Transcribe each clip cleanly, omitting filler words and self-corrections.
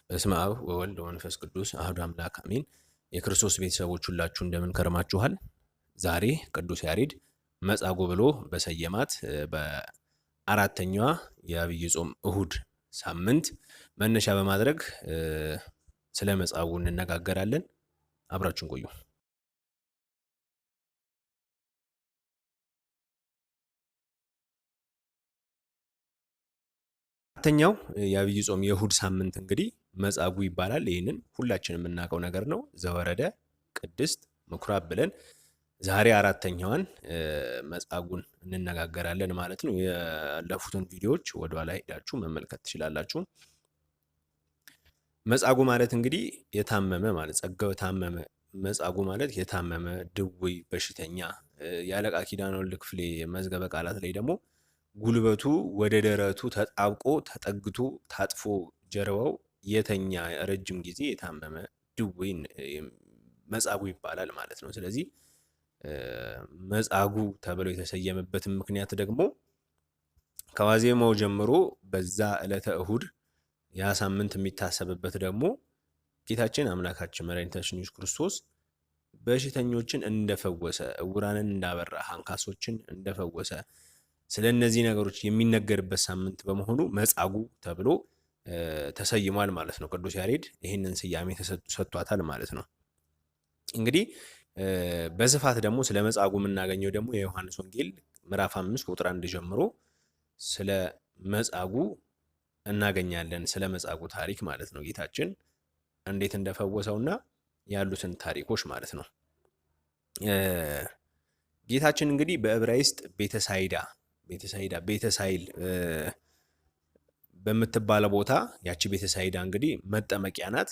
በስመ አብ ወወልድ ወመንፈስ ቅዱስ አሐዱ አምላክ አሜን። የክርስቶስ ቤተሰቦች ሁላችሁ እንደምን ከርማችኋል? ዛሬ ቅዱስ ያሬድ መጻጉዕ ብሎ በሰየማት በአራተኛዋ የዐቢይ ጾም እሁድ ሳምንት መነሻ በማድረግ ስለ መጻጉዕ እንነጋገራለን። አብራችሁን ቆዩ። አራተኛው የዐቢይ ጾም የእሁድ ሳምንት እንግዲህ መጻጉዕ ይባላል። ይህንን ሁላችንም የምናውቀው ነገር ነው። ዘወረደ ቅድስት ምኩራብ ብለን ዛሬ አራተኛዋን መጻጉዕን እንነጋገራለን ማለት ነው። ያለፉትን ቪዲዮዎች ወደኋላ ሄዳችሁ መመልከት ትችላላችሁ። መጻጉዕ ማለት እንግዲህ የታመመ ማለት ጸጋው የታመመ መጻጉዕ ማለት የታመመ ድውይ በሽተኛ። የአለቃ ኪዳነ ወልድ ክፍሌ መዝገበ ቃላት ላይ ደግሞ ጉልበቱ ወደ ደረቱ ተጣብቆ ተጠግቶ ታጥፎ ጀርባው የተኛ ረጅም ጊዜ የታመመ ድውይ መጻጉዕ ይባላል ማለት ነው። ስለዚህ መጻጉዕ ተብሎ የተሰየመበትን ምክንያት ደግሞ ከዋዜማው ጀምሮ በዛ ዕለተ እሁድ ያ ሳምንት የሚታሰብበት ደግሞ ጌታችን አምላካችን መድኃኒታችን ኢየሱስ ክርስቶስ በሽተኞችን እንደፈወሰ፣ ዕውራንን እንዳበራ፣ አንካሶችን እንደፈወሰ ስለ እነዚህ ነገሮች የሚነገርበት ሳምንት በመሆኑ መጻጉዕ ተብሎ ተሰይሟል ማለት ነው። ቅዱስ ያሬድ ይህንን ስያሜ ሰጥቷታል ማለት ነው። እንግዲህ በስፋት ደግሞ ስለ መጻጉዕ የምናገኘው ደግሞ የዮሐንስ ወንጌል ምዕራፍ 5 ቁጥር 1 ጀምሮ ስለ መጻጉዕ እናገኛለን። ስለ መጻጉዕ ታሪክ ማለት ነው። ጌታችን እንዴት እንደፈወሰውና ያሉትን ታሪኮች ማለት ነው። ጌታችን እንግዲህ በዕብራይስጥ ቤተሳይል በምትባለው ቦታ ያቺ ቤተሳይዳ እንግዲህ መጠመቂያ ናት።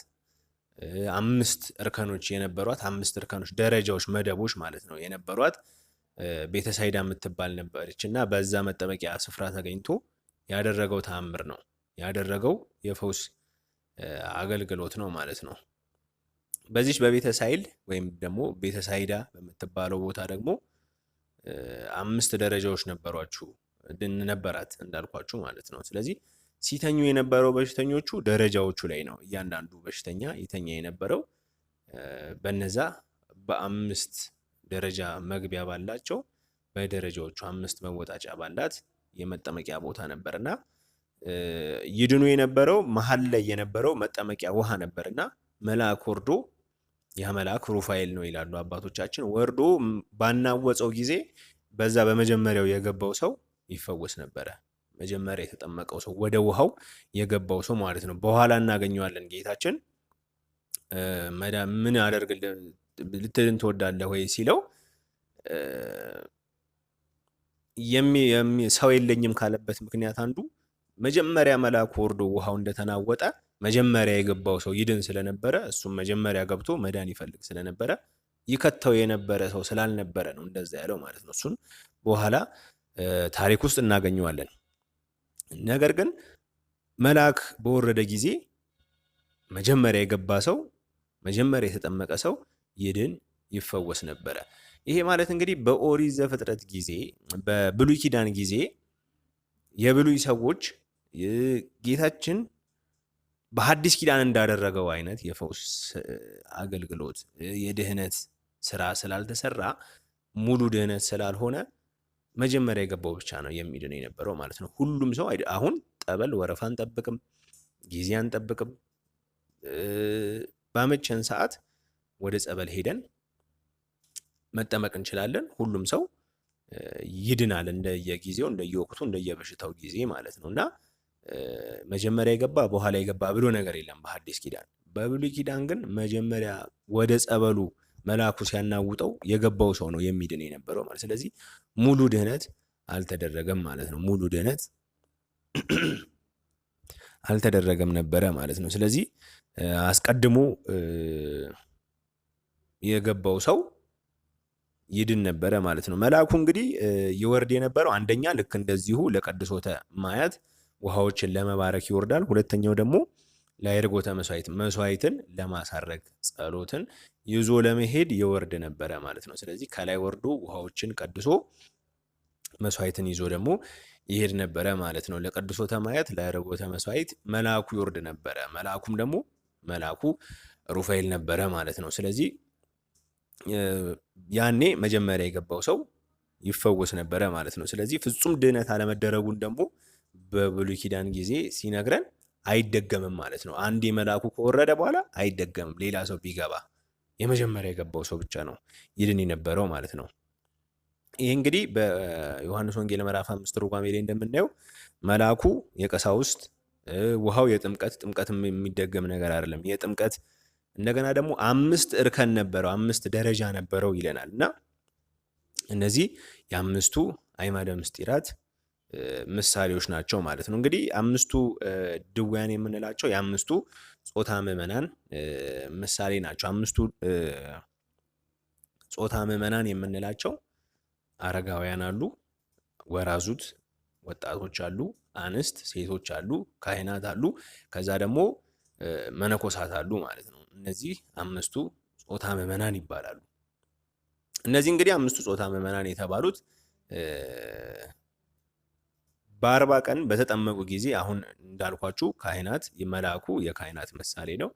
5 እርከኖች የነበሯት 5 እርከኖች ደረጃዎች፣ መደቦች ማለት ነው የነበሯት ቤተሳይዳ የምትባል ነበረች እና በዛ መጠመቂያ ስፍራ ተገኝቶ ያደረገው ተአምር ነው ያደረገው የፈውስ አገልግሎት ነው ማለት ነው። በዚች በቤተሳይል ወይም ደግሞ ቤተሳይዳ በምትባለው ቦታ ደግሞ 5 ደረጃዎች ነበራት እንዳልኳችሁ ማለት ነው። ስለዚህ ሲተኙ የነበረው በሽተኞቹ ደረጃዎቹ ላይ ነው። እያንዳንዱ በሽተኛ ይተኛ የነበረው በነዛ በ5 ደረጃ መግቢያ ባላቸው በደረጃዎቹ 5 መወጣጫ ባላት የመጠመቂያ ቦታ ነበርና ይድኑ የነበረው መሀል ላይ የነበረው መጠመቂያ ውሃ ነበርና መልአክ ወርዶ ያ መልአክ ሩፋኤል ነው ይላሉ አባቶቻችን። ወርዶ ባናወፀው ጊዜ በዛ በመጀመሪያው የገባው ሰው ይፈወስ ነበረ። መጀመሪያ የተጠመቀው ሰው ወደ ውሃው የገባው ሰው ማለት ነው። በኋላ እናገኘዋለን። ጌታችን ምን አደርግልህ ልትድን ትወዳለህ ወይ ሲለው ሰው የለኝም ካለበት ምክንያት አንዱ መጀመሪያ መልአኩ ወርዶ ውሃው እንደተናወጠ መጀመሪያ የገባው ሰው ይድን ስለነበረ እሱም መጀመሪያ ገብቶ መዳን ይፈልግ ስለነበረ ይከተው የነበረ ሰው ስላልነበረ ነው እንደዛ ያለው ማለት ነው። እሱን በኋላ ታሪክ ውስጥ እናገኘዋለን። ነገር ግን መልአክ በወረደ ጊዜ መጀመሪያ የገባ ሰው መጀመሪያ የተጠመቀ ሰው ይድን ይፈወስ ነበረ። ይሄ ማለት እንግዲህ በኦሪት ዘፍጥረት ጊዜ በብሉይ ኪዳን ጊዜ የብሉይ ሰዎች ጌታችን በሐዲስ ኪዳን እንዳደረገው አይነት የፈውስ አገልግሎት የድህነት ስራ ስላልተሰራ ሙሉ ድህነት ስላልሆነ መጀመሪያ የገባው ብቻ ነው የሚድን የነበረው ማለት ነው። ሁሉም ሰው አሁን ጠበል ወረፋ አንጠብቅም፣ ጊዜ አንጠብቅም። ባመቸን ሰዓት ወደ ጸበል ሄደን መጠመቅ እንችላለን። ሁሉም ሰው ይድናል እንደየጊዜው እንደየወቅቱ እንደየበሽታው ጊዜ ማለት ነው። እና መጀመሪያ የገባ በኋላ የገባ ብሎ ነገር የለም በሐዲስ ኪዳን። በብሉይ ኪዳን ግን መጀመሪያ ወደ ጸበሉ መልአኩ ሲያናውጠው የገባው ሰው ነው የሚድን የነበረው ማለት። ስለዚህ ሙሉ ድህነት አልተደረገም ማለት ነው። ሙሉ ድህነት አልተደረገም ነበረ ማለት ነው። ስለዚህ አስቀድሞ የገባው ሰው ይድን ነበረ ማለት ነው። መልአኩ እንግዲህ ይወርድ የነበረው አንደኛ ልክ እንደዚሁ ለቀድሶተ ማያት ውሃዎችን ለመባረክ ይወርዳል። ሁለተኛው ደግሞ ለአይርጎተ መስዋዕትን ለማሳረግ ጸሎትን ይዞ ለመሄድ ይወርድ ነበረ ማለት ነው። ስለዚህ ከላይ ወርዶ ውሃዎችን ቀድሶ መስዋዕትን ይዞ ደግሞ ይሄድ ነበረ ማለት ነው። ለቅዱሶተ ማያት ለአርጎተ መስዋዕት መልአኩ ይወርድ ነበረ። መልአኩም ደግሞ መልአኩ ሩፋኤል ነበረ ማለት ነው። ስለዚህ ያኔ መጀመሪያ የገባው ሰው ይፈወስ ነበረ ማለት ነው። ስለዚህ ፍጹም ድህነት አለመደረጉን ደግሞ በብሉይ ኪዳን ጊዜ ሲነግረን አይደገምም ማለት ነው። አንዴ መልአኩ ከወረደ በኋላ አይደገምም። ሌላ ሰው ቢገባ የመጀመሪያ የገባው ሰው ብቻ ነው ይድን የነበረው ማለት ነው። ይህ እንግዲህ በዮሐንስ ወንጌል ምዕራፍ 5 ትርጓሜ ላይ እንደምናየው መልአኩ የቀሳውስት ውሃው ጥምቀት የሚደገም ነገር አይደለም። የጥምቀት እንደገና ደግሞ 5 እርከን ነበረው፣ 5 ደረጃ ነበረው ይለናል። እና እነዚህ የአምስቱ አዕማደ ምስጢራት ምሳሌዎች ናቸው ማለት ነው። እንግዲህ 5ቱ ድውያን የምንላቸው የአምስቱ ጾታ ምዕመናን ምሳሌ ናቸው። 5ቱ ጾታ ምዕመናን የምንላቸው አረጋውያን አሉ፣ ወራዙት ወጣቶች አሉ፣ አንስት ሴቶች አሉ፣ ካህናት አሉ፣ ከዛ ደግሞ መነኮሳት አሉ ማለት ነው። እነዚህ 5ቱ ጾታ ምዕመናን ይባላሉ። እነዚህ እንግዲህ 5ቱ ጾታ ምዕመናን የተባሉት በ40 ቀን በተጠመቁ ጊዜ አሁን እንዳልኳችሁ ካህናት መልአኩ የካህናት ምሳሌ ነው።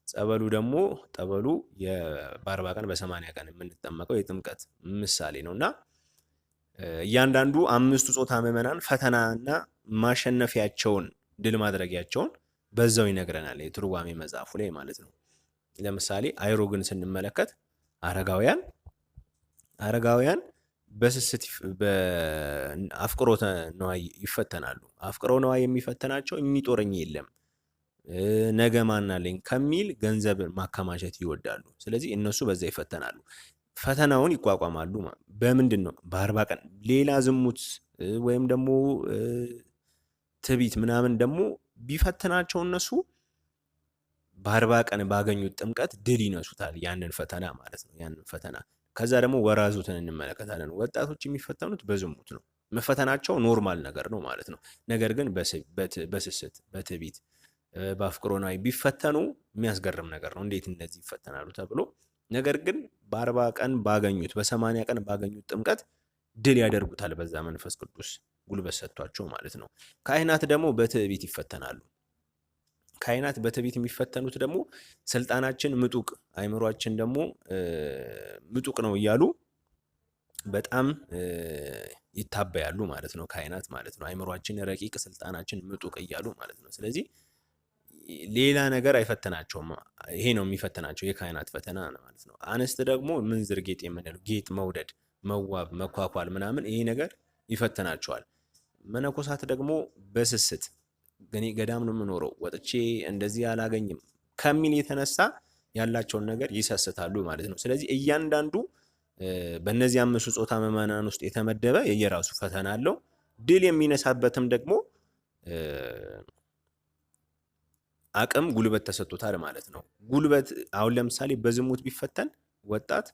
ጸበሉ ደግሞ በ40 ቀን በ80 ቀን የምንጠመቀው የጥምቀት ምሳሌ ነው እና እያንዳንዱ 5ቱ ጾታ ምዕመናን ፈተናና ማሸነፊያቸውን ድል ማድረጊያቸውን በዛው ይነግረናል የትርጓሜ መጽሐፉ ላይ ማለት ነው። ለምሳሌ አይሮግን ስንመለከት አረጋውያን በስስት በአፍቅሮተ ነዋይ ይፈተናሉ። አፍቅሮ ነዋይ የሚፈተናቸው የሚጦረኝ የለም ነገ ማናለኝ ከሚል ገንዘብ ማከማቸት ይወዳሉ። ስለዚህ እነሱ በዛ ይፈተናሉ። ፈተናውን ይቋቋማሉ። በምንድን ነው? በ40 ቀን። ሌላ ዝሙት ወይም ደግሞ ትቢት ምናምን ደግሞ ቢፈትናቸው እነሱ በ40 ቀን ባገኙት ጥምቀት ድል ይነሱታል ያንን ፈተና ማለት ነው። ያንን ፈተና ከዛ ደግሞ ወራዙትን እንመለከታለን። ወጣቶች የሚፈተኑት በዝሙት ነው። መፈተናቸው ኖርማል ነገር ነው ማለት ነው። ነገር ግን በስስት በትቢት በአፍቅሮ ነዋይ ቢፈተኑ የሚያስገርም ነገር ነው። እንዴት እነዚህ ይፈተናሉ ተብሎ ነገር ግን በ40 ቀን ባገኙት በ80 ቀን ባገኙት ጥምቀት ድል ያደርጉታል። በዛ መንፈስ ቅዱስ ጉልበት ሰጥቷቸው ማለት ነው። ካህናት ደግሞ በትዕቢት ይፈተናሉ። ካህናት በትዕቢት የሚፈተኑት ደግሞ ስልጣናችን ምጡቅ፣ አይምሯችን ደግሞ ምጡቅ ነው እያሉ በጣም ይታበያሉ ማለት ነው። ካህናት ማለት ነው። አይምሯችን ረቂቅ፣ ስልጣናችን ምጡቅ እያሉ ማለት ነው። ስለዚህ ሌላ ነገር አይፈትናቸውም። ይሄ ነው የሚፈትናቸው የካህናት ፈተና ማለት ነው። አንስት ደግሞ ምንዝር ጌጥ የምንለው ጌጥ መውደድ፣ መዋብ፣ መኳኳል ምናምን ይሄ ነገር ይፈትናቸዋል። መነኮሳት ደግሞ በስስት ገዳም ነው የምኖረው ወጥቼ እንደዚህ አላገኝም ከሚል የተነሳ ያላቸውን ነገር ይሰስታሉ ማለት ነው። ስለዚህ እያንዳንዱ በእነዚህ 5ቱ ጾታ ምዕመናን ውስጥ የተመደበ የየራሱ ፈተና አለው። ድል የሚነሳበትም ደግሞ አቅም ጉልበት ተሰጥቶታል ማለት ነው። ጉልበት አሁን ለምሳሌ በዝሙት ቢፈተን ወጣት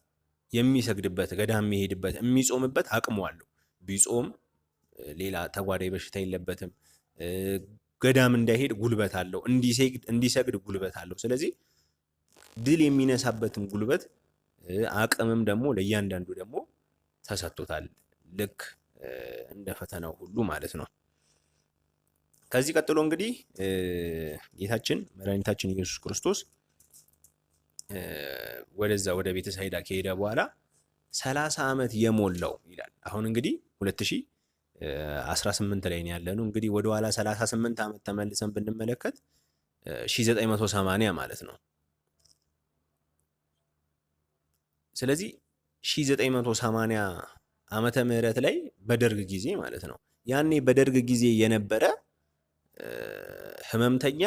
የሚሰግድበት ገዳም የሚሄድበት የሚጾምበት አቅሙ አለው። ቢጾም ሌላ ተጓዳኝ በሽታ የለበትም። ገዳም እንዳይሄድ ጉልበት አለው። እንዲሰግድ ጉልበት አለው። ስለዚህ ድል የሚነሳበትም ጉልበት አቅምም ደግሞ ለእያንዳንዱ ደግሞ ተሰጥቶታል። ልክ እንደ ፈተናው ሁሉ ማለት ነው። ከዚህ ቀጥሎ እንግዲህ ጌታችን መድኃኒታችን ኢየሱስ ክርስቶስ ወደ ቤተ ሳይዳ ከሄደ በኋላ 30 ዓመት የሞላው ይላል። አሁን እንግዲህ 2018 ላይ ነው ያለነው። እንግዲህ ወደ ኋላ 38 ዓመት ተመልሰን ብንመለከት 1980 ማለት ነው። ስለዚህ 1980 ዓመተ ምህረት ላይ በደርግ ጊዜ ማለት ነው። ያኔ በደርግ ጊዜ የነበረ ህመምተኛ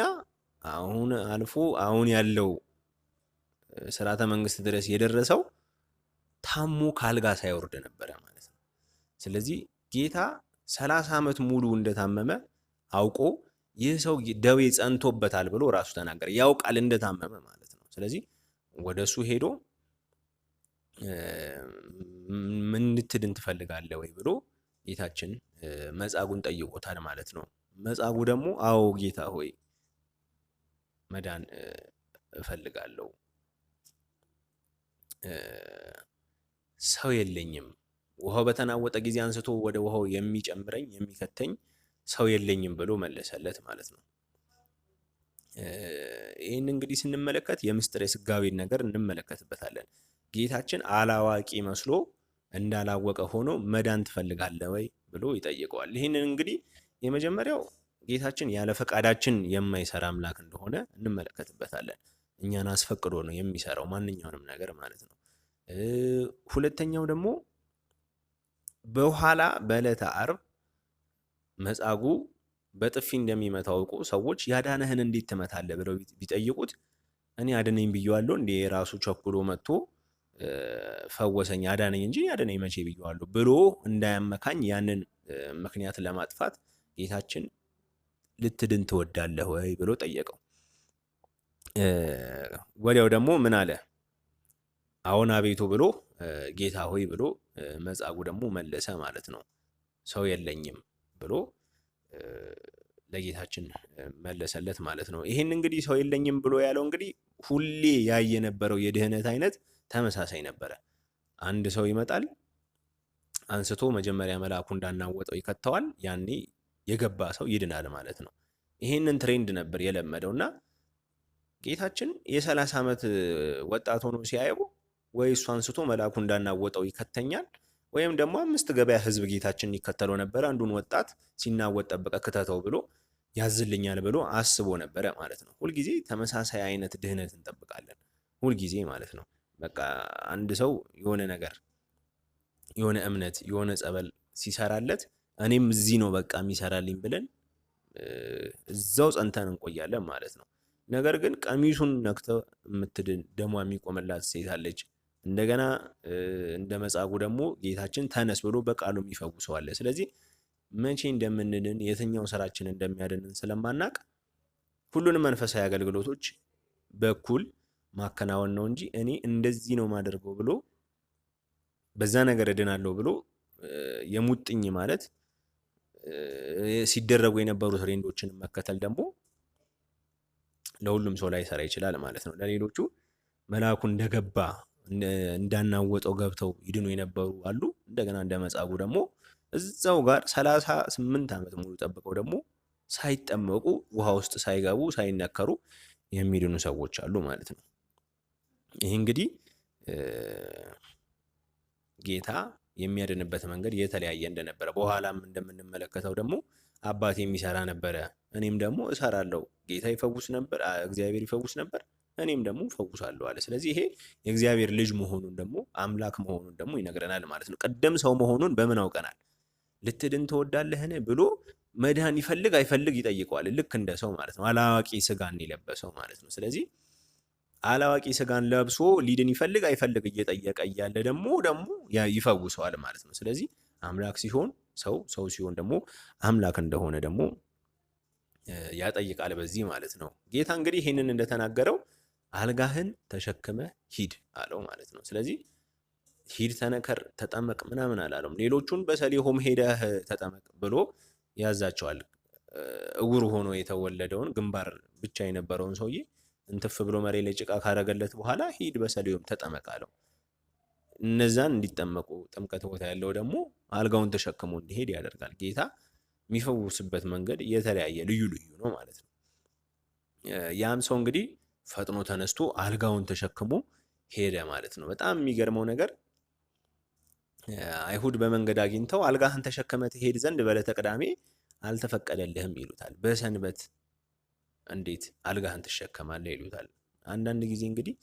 አሁን አልፎ አሁን ያለው ስርዓተ መንግስት ድረስ የደረሰው ታሞ ካልጋ ሳይወርድ ነበረ ማለት ነው። ስለዚህ ጌታ 30 ዓመት ሙሉ እንደታመመ አውቆ ይህ ሰው ደዌ ጸንቶበታል ብሎ ራሱ ተናገረ። ያውቃል እንደታመመ ማለት ነው። ስለዚህ ወደሱ ሄዶ ምን ልትድን ትፈልጋለህ ወይ ብሎ ጌታችን መጻጉዕን ጠይቆታል ማለት ነው። መጻጉዕ ደግሞ አዎ ጌታ ሆይ መዳን እፈልጋለሁ፣ ሰው የለኝም ውሃው በተናወጠ ጊዜ አንስቶ ወደ ውሃው የሚጨምረኝ የሚከተኝ ሰው የለኝም ብሎ መለሰለት ማለት ነው። ይህን እንግዲህ ስንመለከት የምስጢረ ሥጋዌን ነገር እንመለከትበታለን። ጌታችን አላዋቂ መስሎ እንዳላወቀ ሆኖ መዳን ትፈልጋለህ ወይ ብሎ ይጠይቀዋል። ይህንን እንግዲህ የመጀመሪያው ጌታችን ያለ ፈቃዳችን የማይሰራ አምላክ እንደሆነ እንመለከትበታለን። እኛን አስፈቅዶ ነው የሚሰራው ማንኛውንም ነገር ማለት ነው። ሁለተኛው ደግሞ በኋላ በዕለተ ዓርብ መጻጉዕ በጥፊ እንደሚመታው አውቆ ሰዎች ያዳነህን እንዴት ትመታለህ ብለው ቢጠይቁት እኔ አድነኝ ብየዋለሁ እንዴ ራሱ ቸኩሎ መጥቶ ፈወሰኝ አዳነኝ እንጂ ያድነኝ መቼ ብየዋለሁ ብሎ እንዳያመካኝ ያንን ምክንያት ለማጥፋት ጌታችን ልትድን ትወዳለህ ወይ ብሎ ጠየቀው። ወዲያው ደግሞ ምን አለ? አዎን አቤቱ ብሎ ጌታ ሆይ ብሎ መጻጉዕ ደግሞ መለሰ ማለት ነው። ሰው የለኝም ብሎ ለጌታችን መለሰለት ማለት ነው። ይሄን እንግዲህ ሰው የለኝም ብሎ ያለው እንግዲህ ሁሌ ያየ የነበረው የድህነት አይነት ተመሳሳይ ነበረ። አንድ ሰው ይመጣል፣ አንስቶ መጀመሪያ መልአኩ እንዳናወጠው ይከተዋል። ያኔ የገባ ሰው ይድናል ማለት ነው። ይሄንን ትሬንድ ነበር የለመደው እና ጌታችን የ30 ዓመት ወጣት ሆኖ ሲያየው ወይ እሱ አንስቶ መልአኩ እንዳናወጠው ይከተኛል ወይም ደግሞ 5 ገበያ ህዝብ ጌታችን ይከተለው ነበር። አንዱን ወጣት ሲናወጥ ጠብቀ ክተተው ብሎ ያዝልኛል ብሎ አስቦ ነበረ ማለት ነው። ሁልጊዜ ተመሳሳይ አይነት ድህነት እንጠብቃለን፣ ሁልጊዜ ማለት ነው። በቃ አንድ ሰው የሆነ ነገር የሆነ እምነት የሆነ ጸበል ሲሰራለት እኔም እዚህ ነው በቃ የሚሰራልኝ ብለን እዛው ጸንተን እንቆያለን ማለት ነው። ነገር ግን ቀሚሱን ነክተው የምትድን ደሟ የሚቆምላት ሴት አለች። እንደገና እንደ መጻጉዕ ደግሞ ጌታችን ተነስ ብሎ በቃሉ የሚፈውሰው አለ። ስለዚህ መቼ እንደምንድን የትኛው ስራችን እንደሚያድንን ስለማናቅ ሁሉንም መንፈሳዊ አገልግሎቶች በኩል ማከናወን ነው እንጂ እኔ እንደዚህ ነው ማደርገው ብሎ በዛ ነገር እድናለሁ ብሎ የሙጥኝ ማለት ሲደረጉ የነበሩ ትሬንዶችን መከተል ደግሞ ለሁሉም ሰው ላይ ሰራ ይችላል ማለት ነው። ለሌሎቹ መልአኩ እንደገባ እንዳናወጠው ገብተው ይድኑ የነበሩ አሉ። እንደገና እንደ መጻጉዕ ደግሞ እዛው ጋር 38 ዓመት ሙሉ ጠብቀው ደግሞ ሳይጠመቁ ውሃ ውስጥ ሳይገቡ ሳይነከሩ የሚድኑ ሰዎች አሉ ማለት ነው። ይህ እንግዲህ ጌታ የሚያድንበት መንገድ የተለያየ እንደነበረ በኋላም እንደምንመለከተው ደግሞ አባቴ የሚሰራ ነበረ እኔም ደግሞ እሰራለሁ። ጌታ ይፈውስ ነበር፣ እግዚአብሔር ይፈውስ ነበር፣ እኔም ደግሞ እፈውሳለሁ አለ። ስለዚህ ይሄ የእግዚአብሔር ልጅ መሆኑን ደግሞ አምላክ መሆኑን ደግሞ ይነግረናል ማለት ነው። ቀደም ሰው መሆኑን በምን አውቀናል? ልትድን ትወዳለህን ብሎ መድኃን ይፈልግ አይፈልግ ይጠይቀዋል። ልክ እንደ ሰው ማለት ነው። አላዋቂ ስጋን የለበሰው ማለት ነው። ስለዚህ አላዋቂ ስጋን ለብሶ ሊድን ይፈልግ አይፈልግ እየጠየቀ እያለ ደግሞ ይፈውሰዋል ማለት ነው። ስለዚህ አምላክ ሲሆን ሰው ሲሆን ደግሞ አምላክ እንደሆነ ደግሞ ያጠይቃል በዚህ ማለት ነው። ጌታ እንግዲህ ይህንን እንደተናገረው አልጋህን ተሸክመ ሂድ አለው ማለት ነው። ስለዚህ ሂድ፣ ተነከር፣ ተጠመቅ ምናምን አላለውም። ሌሎቹን በሰሊሆም ሄደህ ተጠመቅ ብሎ ያዛቸዋል። እውር ሆኖ የተወለደውን ግንባር ብቻ የነበረውን ሰውዬ እንትፍ ብሎ መሬት ላይ ጭቃ ካረገለት በኋላ ሂድ በሰሊሆም ተጠመቅ አለው። እነዛን እንዲጠመቁ ጥምቀት ቦታ ያለው ደግሞ አልጋውን ተሸክሞ እንዲሄድ ያደርጋል። ጌታ የሚፈውስበት መንገድ የተለያየ ልዩ ነው ማለት ነው። ያም ሰው እንግዲህ ፈጥኖ ተነስቶ አልጋውን ተሸክሞ ሄደ ማለት ነው። በጣም የሚገርመው ነገር አይሁድ በመንገድ አግኝተው አልጋህን ተሸክመ ትሄድ ዘንድ በዕለተ ቅዳሜ አልተፈቀደልህም ይሉታል። በሰንበት እንዴት አልጋህን ትሸከማለህ ይሉታል። አንዳንድ ጊዜ እንግዲህ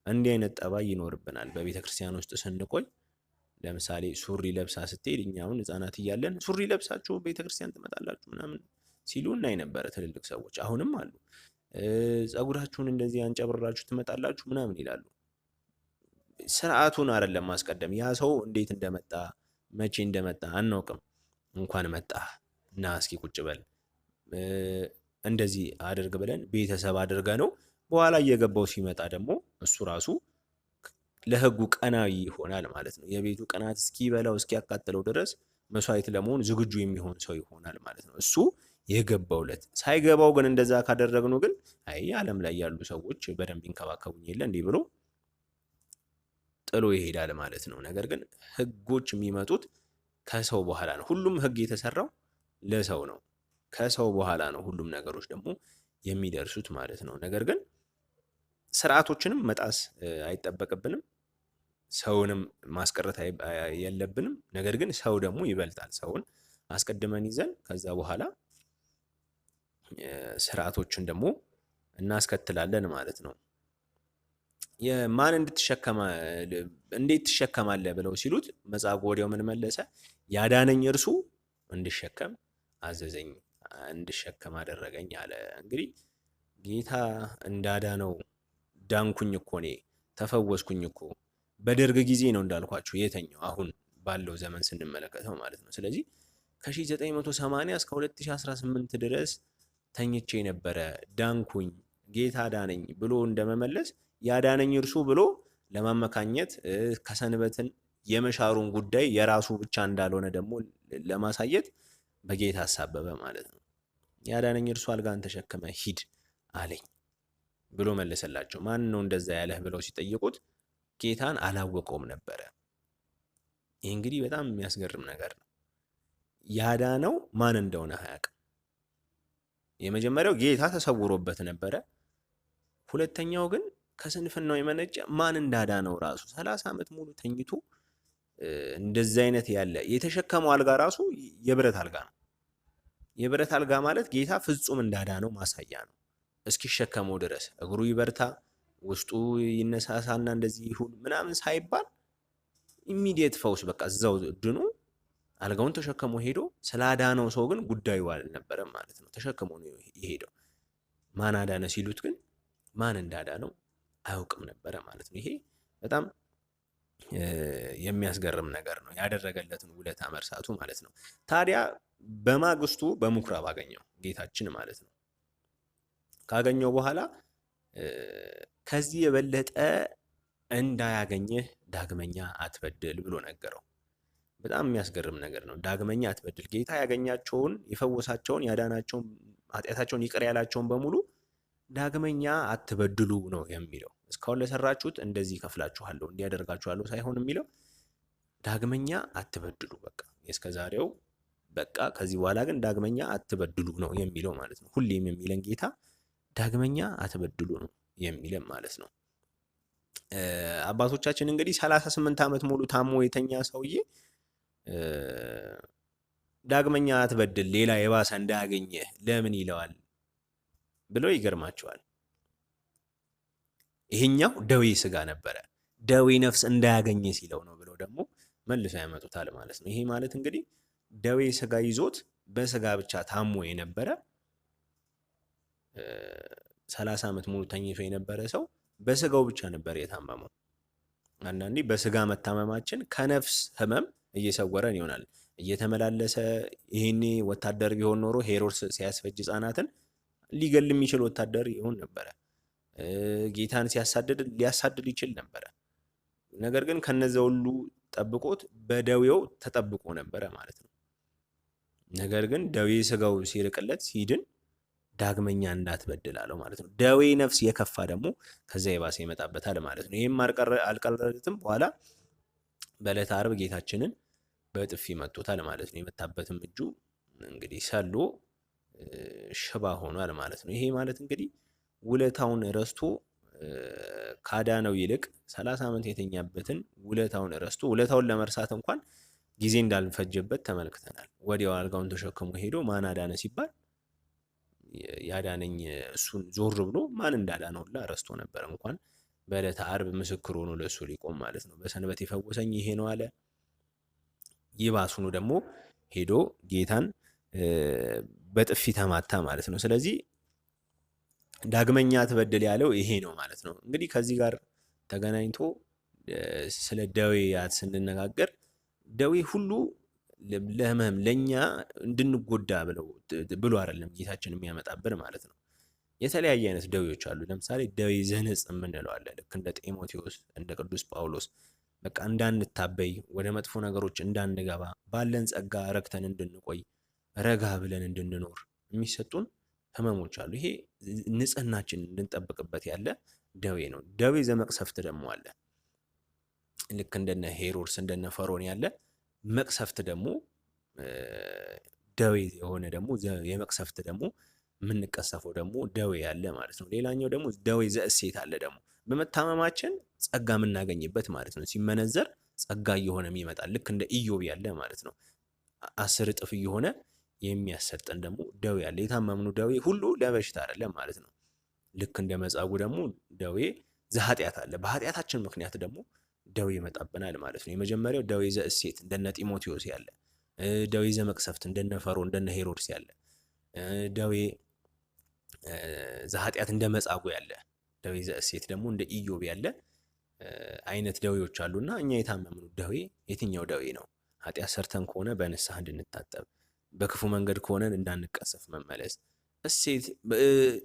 እንዲህ አይነት ጠባይ ይኖርብናል በቤተ ክርስቲያን ውስጥ ስንቆይ። ለምሳሌ ሱሪ ለብሳ ስትሄድ እኛ አሁን ህጻናት እያለን ሱሪ ለብሳችሁ ቤተ ክርስቲያን ትመጣላችሁ ምናምን ሲሉ እናይ ነበረ ትልልቅ ሰዎች፣ አሁንም አሉ። ጸጉራችሁን እንደዚህ አንጨብራችሁ ትመጣላችሁ ምናምን ይላሉ። ስርዓቱን አይደለም ማስቀደም። ያ ሰው እንዴት እንደመጣ መቼ እንደመጣ አናውቅም። እንኳን መጣ እና እስኪ ቁጭ በል እንደዚህ አድርግ ብለን ቤተሰብ አድርገ ነው በኋላ እየገባው ሲመጣ ደግሞ እሱ ራሱ ለህጉ ቀናዊ ይሆናል ማለት ነው። የቤቱ ቅናት እስኪበላው እስኪያቃጥለው ድረስ መስዋዕት ለመሆን ዝግጁ የሚሆን ሰው ይሆናል ማለት ነው። እሱ የገባውለት ሳይገባው ግን እንደዛ ካደረግነው ግን አይ ዓለም ላይ ያሉ ሰዎች በደንብ ይንከባከቡኝ የለ እንዲህ ብሎ ጥሎ ይሄዳል ማለት ነው። ነገር ግን ህጎች የሚመጡት ከሰው በኋላ ነው። ሁሉም ህግ የተሰራው ለሰው ነው። ከሰው በኋላ ነው ሁሉም ነገሮች ደግሞ የሚደርሱት ማለት ነው። ነገር ግን ስርዓቶችንም መጣስ አይጠበቅብንም፣ ሰውንም ማስቀረት የለብንም። ነገር ግን ሰው ደግሞ ይበልጣል። ሰውን አስቀድመን ይዘን ከዛ በኋላ ስርዓቶችን ደግሞ እናስከትላለን ማለት ነው። የማን እንዴት ትሸከማለህ ብለው ሲሉት መጻጉዕ ወዲያው ምን መለሰ? ያዳነኝ እርሱ እንድሸከም አዘዘኝ፣ እንድሸከም አደረገኝ አለ። እንግዲህ ጌታ እንዳዳነው ዳንኩኝ እኮ እኔ ተፈወስኩኝ እኮ። በደርግ ጊዜ ነው እንዳልኳችሁ የተኛው፣ አሁን ባለው ዘመን ስንመለከተው ማለት ነው። ስለዚህ ከ1980 እስከ 2018 ድረስ ተኝቼ ነበረ፣ ዳንኩኝ፣ ጌታ ዳነኝ ብሎ እንደመመለስ ያዳነኝ እርሱ ብሎ ለማመካኘት ከሰንበትን የመሻሩን ጉዳይ የራሱ ብቻ እንዳልሆነ ደግሞ ለማሳየት በጌታ አሳበበ ማለት ነው። ያዳነኝ እርሱ አልጋን ተሸክመ ሂድ አለኝ ብሎ መለሰላቸው። ማን ነው እንደዛ ያለህ ብለው ሲጠይቁት ጌታን አላወቀውም ነበረ። ይህ እንግዲህ በጣም የሚያስገርም ነገር ነው። ያዳነው ማን እንደሆነ አያውቅም። የመጀመሪያው ጌታ ተሰውሮበት ነበረ። ሁለተኛው ግን ከስንፍናው የመነጨ ማን እንዳዳነው ራሱ 30 ዓመት ሙሉ ተኝቶ እንደዚህ አይነት ያለ የተሸከመው አልጋ ራሱ የብረት አልጋ ነው። የብረት አልጋ ማለት ጌታ ፍጹም እንዳዳነው ማሳያ ነው። እስኪሸከመው ድረስ እግሩ ይበርታ፣ ውስጡ ይነሳሳና እንደዚህ ይሁን ምናምን ሳይባል ኢሚዲየት ፈውስ፣ በቃ እዛው ድኖ አልጋውን ተሸክሞ ሄዶ ስላዳነው ሰው ግን ጉዳዩ አልነበረም ማለት ነው። ተሸክሞ ነው የሄደው። ማን አዳነ ሲሉት ግን ማን እንዳዳነው አያውቅም ነበረ ማለት ነው። ይሄ በጣም የሚያስገርም ነገር ነው፣ ያደረገለትን ውለታ መርሳቱ ማለት ነው። ታዲያ በማግስቱ በምኩራብ አገኘው ጌታችን ማለት ነው። ካገኘው በኋላ ከዚህ የበለጠ እንዳያገኘህ ዳግመኛ አትበድል ብሎ ነገረው። በጣም የሚያስገርም ነገር ነው። ዳግመኛ አትበድል። ጌታ ያገኛቸውን፣ የፈወሳቸውን፣ ያዳናቸውን፣ ኃጢአታቸውን ይቅር ያላቸውን በሙሉ ዳግመኛ አትበድሉ ነው የሚለው። እስካሁን ለሰራችሁት እንደዚህ ከፍላችኋለሁ፣ እንዲያደርጋችኋለሁ ሳይሆን የሚለው ዳግመኛ አትበድሉ። በቃ እስከዛሬው በቃ፣ ከዚህ በኋላ ግን ዳግመኛ አትበድሉ ነው የሚለው ማለት ነው። ሁሌም የሚለን ጌታ ዳግመኛ አትበድሉ ነው የሚለን ማለት ነው። አባቶቻችን እንግዲህ 38 ዓመት ሙሉ ታሞ የተኛ ሰውዬ ዳግመኛ አትበድል ሌላ የባሰ እንዳያገኘህ ለምን ይለዋል ብለው ይገርማቸዋል። ይሄኛው ደዌ ስጋ ነበረ፣ ደዌ ነፍስ እንዳያገኘ ሲለው ነው ብለው ደግሞ መልሰው ያመጡታል ማለት ነው። ይሄ ማለት እንግዲህ ደዌ ስጋ ይዞት በስጋ ብቻ ታሞ የነበረ 30 ዓመት ሙሉ ተኝቶ የነበረ ሰው በስጋው ብቻ ነበር የታመመው። አንዳንዴ በስጋ መታመማችን ከነፍስ ህመም እየሰወረን ይሆናል። እየተመላለሰ ይሄኔ ወታደር ቢሆን ኖሮ ሄሮድስ ሲያስፈጅ ህጻናትን ሊገል የሚችል ወታደር ይሆን ነበረ። ጌታን ሊያሳድድ ይችል ነበረ። ነገር ግን ከነዚያ ሁሉ ጠብቆት በደዌው ተጠብቆ ነበረ ማለት ነው። ነገር ግን ደዌ ስጋው ሲርቅለት ሲድን ዳግመኛ እንዳትበድል አለው ማለት ነው። ደዌ ነፍስ የከፋ ደግሞ ከዛ የባሰ ይመጣበታል ማለት ነው። ይህም አልቀረለትም። በኋላ በዕለተ ዓርብ ጌታችንን በጥፊ መቶታል ማለት ነው። የመታበትም እጁ እንግዲህ ሰሎ ሽባ ሆኗል ማለት ነው። ይሄ ማለት እንግዲህ ውለታውን ረስቶ ካዳነው ይልቅ 30 ዓመት የተኛበትን ውለታውን ረስቶ ውለታውን ለመርሳት እንኳን ጊዜ እንዳልፈጀበት ተመልክተናል። ወዲያው አልጋውን ተሸክሞ ሄዶ ማን አዳነ ሲባል ያዳነኝ እሱን ዞር ብሎ ማን እንዳዳነው ሁላ ረስቶ ነበር። እንኳን በዕለተ ዓርብ ምስክር ሆኖ ለእሱ ሊቆም ማለት ነው። በሰንበት የፈወሰኝ ይሄ ነው አለ። ይባሱኑ ደግሞ ሄዶ ጌታን በጥፊ ተማታ ማለት ነው። ስለዚህ ዳግመኛ አትበድል ያለው ይሄ ነው ማለት ነው። እንግዲህ ከዚህ ጋር ተገናኝቶ ስለ ደዌያት ስንነጋገር ደዌ ሁሉ ለህመም ለኛ እንድንጎዳ ብሎ አይደለም ጌታችን የሚያመጣብን ማለት ነው። የተለያየ አይነት ደዌዎች አሉ። ለምሳሌ ደዌ ዘንጽ የምንለው አለ። ልክ እንደ ጢሞቴዎስ እንደ ቅዱስ ጳውሎስ በቃ እንዳንታበይ ወደ መጥፎ ነገሮች እንዳንገባ ባለን ጸጋ ረክተን እንድንቆይ ረጋ ብለን እንድንኖር የሚሰጡን ህመሞች አሉ። ይሄ ንጽህናችን እንድንጠብቅበት ያለ ደዌ ነው። ደዌ ዘመቅሰፍት ደግሞ አለ። ልክ እንደነ ሄሮድስ እንደነ ፈርዖን ያለ መቅሰፍት ደግሞ ደዌ የሆነ ደግሞ የመቅሰፍት ደግሞ የምንቀሰፈው ደግሞ ደዌ ያለ ማለት ነው። ሌላኛው ደግሞ ደዌ ዘእሴት አለ ደግሞ በመታመማችን ጸጋ የምናገኝበት ማለት ነው። ሲመነዘር ጸጋ እየሆነ የሚመጣ ልክ እንደ ኢዮብ ያለ ማለት ነው። 10 እጥፍ እየሆነ የሚያሰጠን ደግሞ ደዌ አለ። የታመምኑ ደዌ ሁሉ ለበሽታ አይደለም ማለት ነው። ልክ እንደ መጻጉዕ ደግሞ ደዌ ዘኃጢአት አለ። በኃጢአታችን ምክንያት ደግሞ ደዌ ይመጣብናል ማለት ነው። የመጀመሪያው ደዌ ዘእሴት እንደነ ጢሞቴዎስ ያለ፣ ደዌ ዘመቅሰፍት እንደነ ፈርዖን እንደነ ሄሮድስ ያለ፣ ደዌ ዘኃጢአት እንደ መጻጉዕ ያለ፣ ደዌ ዘእሴት ደግሞ እንደ ኢዮብ ያለ አይነት ደዌዎች አሉና እኛ የታመምነው ደዌ የትኛው ደዌ ነው? ኃጢአት ሰርተን ከሆነ በንስሐ እንድንታጠብ፣ በክፉ መንገድ ከሆነን እንዳንቀሰፍ መመለስ፣ እሴት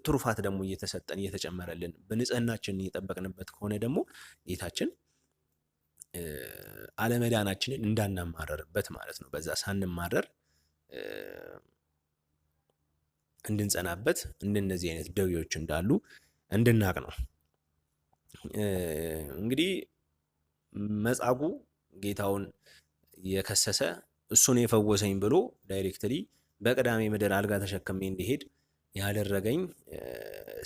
ትሩፋት ደግሞ እየተሰጠን እየተጨመረልን በንጽህናችን እየጠበቅንበት ከሆነ ደግሞ ጌታችን አለመዳናችንን እንዳናማረርበት ማለት ነው። በዛ ሳንማረር እንድንጸናበት እንደነዚህ አይነት ደዌዎች እንዳሉ እንድናቅ ነው። እንግዲህ መጻጉዕ ጌታውን የከሰሰ እሱን የፈወሰኝ ብሎ ዳይሬክትሊ በቅዳሜ ምድር አልጋ ተሸክሜ እንዲሄድ ያደረገኝ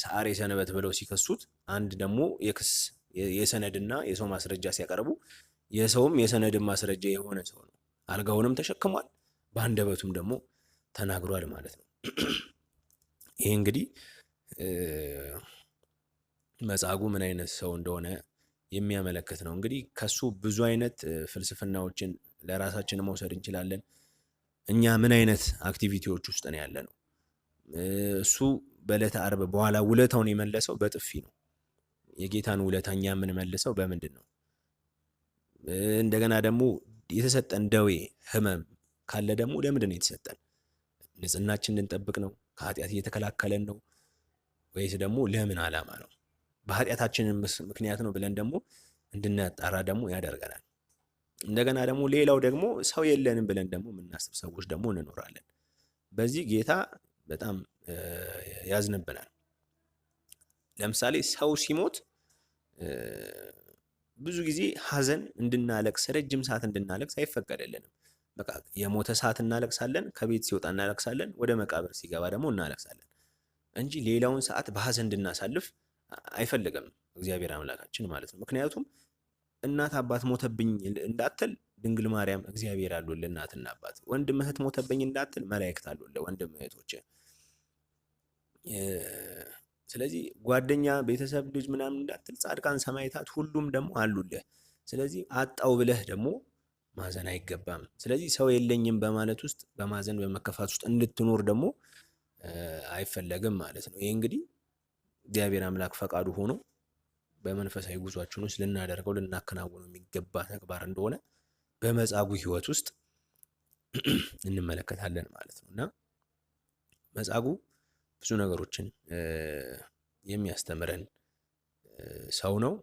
ሰዓሬ ሰንበት ብለው ሲከሱት፣ አንድ ደግሞ የክስ የሰነድና የሰው ማስረጃ ሲያቀርቡ የሰውም የሰነድን ማስረጃ የሆነ ሰው ነው። አልጋውንም ተሸክሟል፣ በአንደበቱም ደግሞ ተናግሯል ማለት ነው። ይሄ እንግዲህ መጻጉዕ ምን አይነት ሰው እንደሆነ የሚያመለክት ነው። እንግዲህ ከሱ ብዙ አይነት ፍልስፍናዎችን ለራሳችን መውሰድ እንችላለን። እኛ ምን አይነት አክቲቪቲዎች ውስጥ ነው ያለ ነው? እሱ በዕለተ ዓርብ በኋላ ውለታውን የመለሰው በጥፊ ነው። የጌታን ውለታ እኛ የምንመልሰው በምንድን ነው? እንደገና ደግሞ የተሰጠን ደዌ ህመም ካለ ደግሞ ለምንድን ነው የተሰጠን? ንጽህናችን እንድንጠብቅ ነው? ከኃጢአት እየተከላከለን ነው? ወይስ ደግሞ ለምን ዓላማ ነው? በኃጢአታችን ምክንያት ነው ብለን ደግሞ እንድናጣራ ደግሞ ያደርገናል። እንደገና ደግሞ ሌላው ደግሞ ሰው የለንም ብለን ደግሞ የምናስብ ሰዎች ደግሞ እንኖራለን። በዚህ ጌታ በጣም ያዝንብናል። ለምሳሌ ሰው ሲሞት ብዙ ጊዜ ሀዘን እንድናለቅስ ረጅም ሰዓት እንድናለቅስ አይፈቀደልንም። በቃ የሞተ ሰዓት እናለቅሳለን፣ ከቤት ሲወጣ እናለቅሳለን፣ ወደ መቃብር ሲገባ ደግሞ እናለቅሳለን እንጂ ሌላውን ሰዓት በሀዘን እንድናሳልፍ አይፈልግም እግዚአብሔር አምላካችን ማለት ነው። ምክንያቱም እናት አባት ሞተብኝ እንዳትል ድንግል ማርያም እግዚአብሔር አሉልህ እናትና አባት። ወንድም እህት ሞተብኝ እንዳትል መላእክት አሉልህ ወንድም እህቶች። ስለዚህ ጓደኛ፣ ቤተሰብ፣ ልጅ ምናምን እንዳትል ጻድቃን ሰማዕታት ሁሉም ደግሞ አሉልህ። ስለዚህ አጣው ብለህ ደግሞ ማዘን አይገባም። ስለዚህ ሰው የለኝም በማለት ውስጥ በማዘን በመከፋት ውስጥ እንድትኖር ደግሞ አይፈለግም ማለት ነው። ይህ እንግዲህ እግዚአብሔር አምላክ ፈቃዱ ሆኖ በመንፈሳዊ ጉዟችን ውስጥ ልናደርገው ልናከናውነው የሚገባ ተግባር እንደሆነ በመጻጉዕ ሕይወት ውስጥ እንመለከታለን ማለት ነው። እና መጻጉዕ ብዙ ነገሮችን የሚያስተምረን ሰው ነው።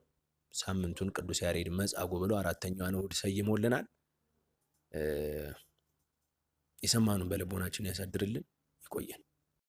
ሳምንቱን ቅዱስ ያሬድ መጻጉዕ ብሎ 4ኛዋን እሑድ ሰይሞልናል። የሰማኑን በልቦናችን ያሳድርልን። ይቆየን።